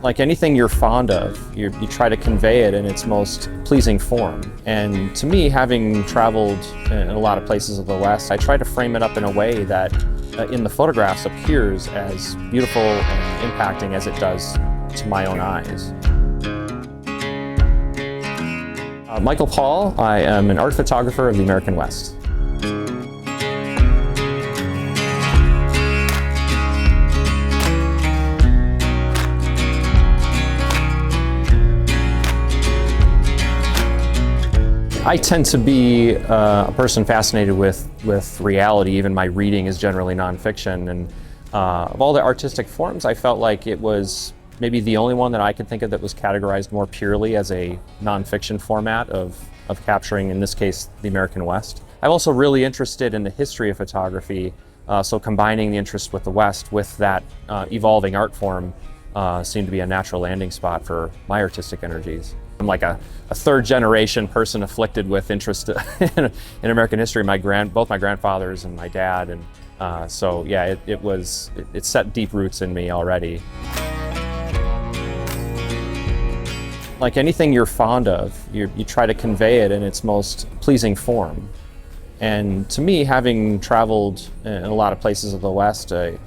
Like anything you're fond of, you try to convey it in its most pleasing form. And to me, having traveled in a lot of places of the West, I try to frame it up in a way that in the photographs appears as beautiful and impacting as it does to my own eyes. Michael Paul, I am an art photographer of the American West. I tend to be a person fascinated with reality. Even my reading is generally nonfiction, and of all the artistic forms, I felt like it was maybe the only one that I could think of that was categorized more purely as a nonfiction format of capturing, in this case, the American West. I'm also really interested in the history of photography, so combining the interest with the West with that evolving art form seemed to be a natural landing spot for my artistic energies. I'm like a third generation person afflicted with interest in American history. Both my grandfathers and my dad, and so yeah, it set deep roots in me already. Like anything you're fond of, you try to convey it in its most pleasing form. And to me, having traveled in a lot of places of the West, I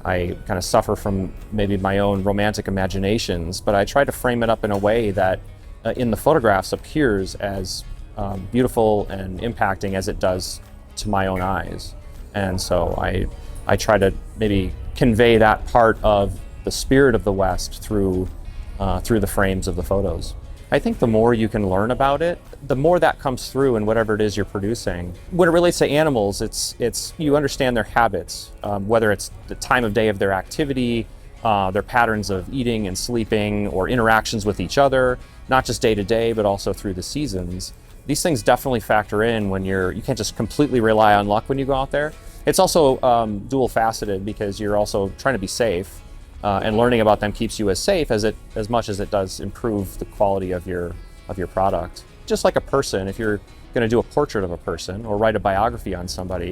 kind of suffer from maybe my own romantic imaginations, but I try to frame it up in a way that in the photographs appears as beautiful and impacting as it does to my own eyes. And so I try to maybe convey that part of the spirit of the West through the frames of the photos. I think the more you can learn about it, the more that comes through in whatever it is you're producing. When it relates to animals, it's you understand their habits, whether it's the time of day of their activity, their patterns of eating and sleeping, or interactions with each other, not just day to day, but also through the seasons. These things definitely factor in when you can't just completely rely on luck when you go out there. It's also dual faceted because you're also trying to be safe. And learning about them keeps you as safe as much as it does improve the quality of your product. Just like a person, if you're going to do a portrait of a person or write a biography on somebody,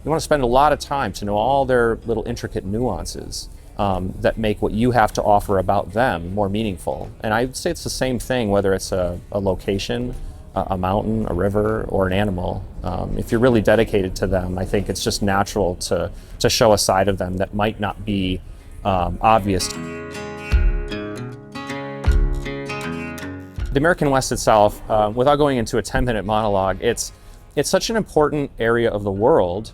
you want to spend a lot of time to know all their little intricate nuances that make what you have to offer about them more meaningful. And I would say it's the same thing whether it's a location, a mountain, a river, or an animal. If you're really dedicated to them, I think it's just natural to show a side of them that might not be obvious. The American West itself, without going into a 10-minute monologue, it's such an important area of the world,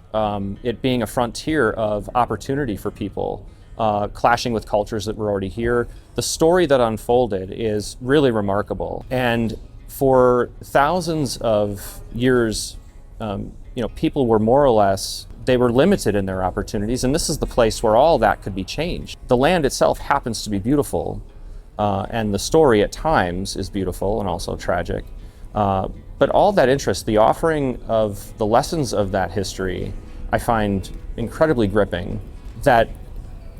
it being a frontier of opportunity for people, clashing with cultures that were already here. The story that unfolded is really remarkable. And for thousands of years, people were more or less they were limited in their opportunities, and this is the place where all that could be changed. The land itself happens to be beautiful, and the story at times is beautiful and also tragic. But all that interest, the offering of the lessons of that history, I find incredibly gripping, that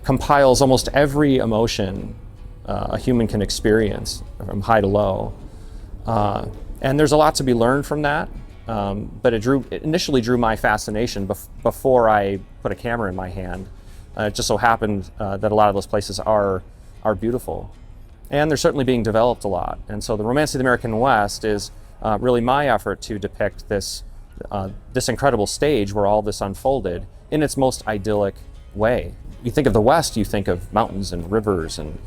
compiles almost every emotion a human can experience, from high to low. And there's a lot to be learned from that. But it initially drew my fascination before I put a camera in my hand. It just so happened that a lot of those places are beautiful. And they're certainly being developed a lot. And so the Romance of the American West is really my effort to depict this incredible stage where all this unfolded in its most idyllic way. You think of the West, you think of mountains and rivers, and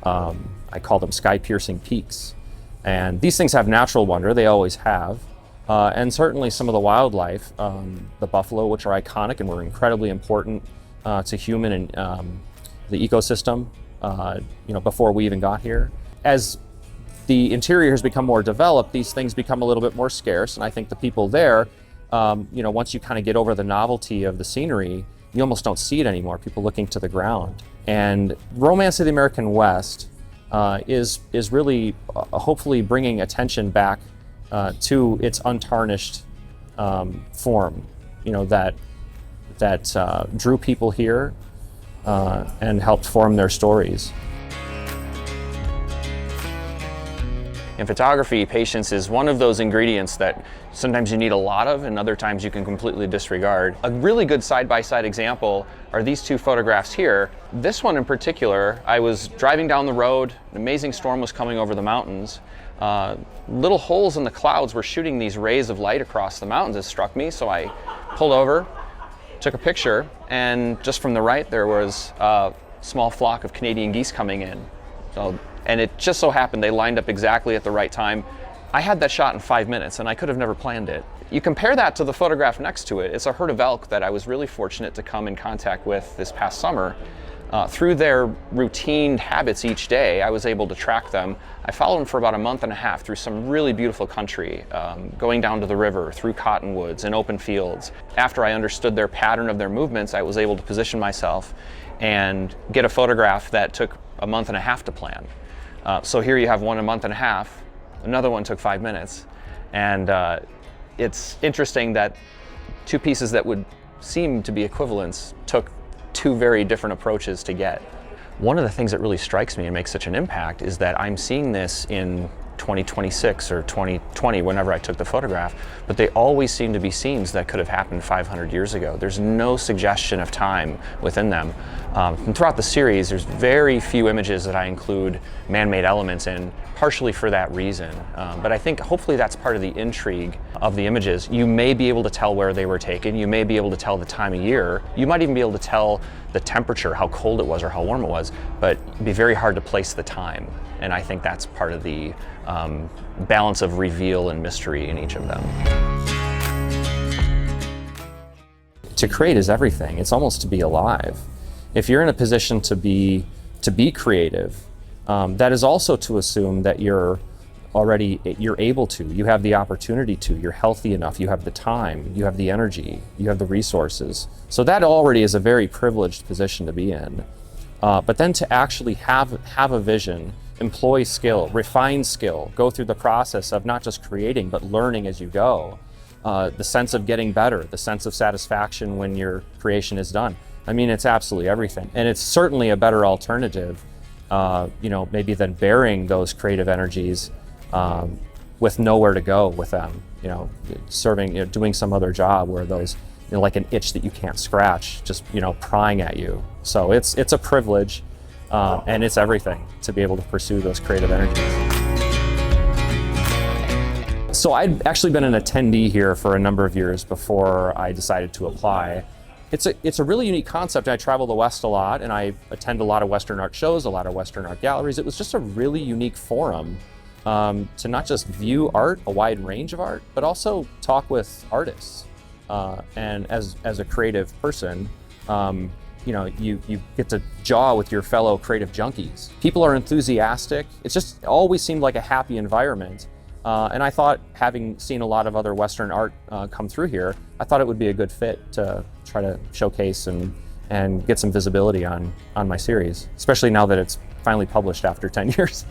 I call them sky-piercing peaks. And these things have natural wonder, they always have. And certainly some of the wildlife, the buffalo, which are iconic and were incredibly important to human and the ecosystem, before we even got here. As the interior has become more developed, these things become a little bit more scarce, and I think the people there, once you kind of get over the novelty of the scenery, you almost don't see it anymore, people looking to the ground. And Romance of the American West is really hopefully bringing attention back to its untarnished form, that drew people here and helped form their stories. In photography, patience is one of those ingredients that sometimes you need a lot of, and other times you can completely disregard. A really good side-by-side example are these two photographs here. This one in particular, I was driving down the road, an amazing storm was coming over the mountains. Little holes in the clouds were shooting these rays of light across the mountains. It struck me, so I pulled over, took a picture, and just from the right there was a small flock of Canadian geese coming in. And it just so happened they lined up exactly at the right time. I had that shot in 5 minutes, and I could have never planned it. You compare that to the photograph next to it. It's a herd of elk that I was really fortunate to come in contact with this past summer. Through their routine habits each day, I was able to track them. I followed them for about a month and a half through some really beautiful country, going down to the river, through cottonwoods and open fields. After I understood their pattern of their movements, I was able to position myself and get a photograph that took a month and a half to plan. So here you have one a month and a half, another one took 5 minutes. And it's interesting that two pieces that would seem to be equivalents took two very different approaches to get. One of the things that really strikes me and makes such an impact is that I'm seeing this in 2026 or 2020, whenever I took the photograph, but they always seem to be scenes that could have happened 500 years ago. There's no suggestion of time within them. And throughout the series, there's very few images that I include man-made elements in, partially for that reason. But I think hopefully that's part of the intrigue of the images. You may be able to tell where they were taken, you may be able to tell the time of year, you might even be able to tell the temperature, how cold it was or how warm it was, but it'd be very hard to place the time. And I think that's part of the balance of reveal and mystery in each of them. To create is everything. It's almost to be alive. If you're in a position to be creative, that is also to assume that you're able to, you have the opportunity to, you're healthy enough, you have the time, you have the energy, you have the resources. So that already is a very privileged position to be in. But then to actually have a vision, employ skill, refine skill, go through the process of not just creating, but learning as you go. The sense of getting better, the sense of satisfaction when your creation is done. I mean, it's absolutely everything. And it's certainly a better alternative, maybe than bearing those creative energies with nowhere to go with them, serving, doing some other job where those, like an itch that you can't scratch, just, prying at you. So it's a privilege. And it's everything to be able to pursue those creative energies. So I'd actually been an attendee here for a number of years before I decided to apply. It's a really unique concept. I travel the West a lot, and I attend a lot of Western art shows, a lot of Western art galleries. It was just a really unique forum to not just view art, a wide range of art, but also talk with artists. And as a creative person, you get to jaw with your fellow creative junkies. People are enthusiastic. It's just always seemed like a happy environment. And I thought, having seen a lot of other Western art come through here, I thought it would be a good fit to try to showcase and get some visibility on my series, especially now that it's finally published after 10 years.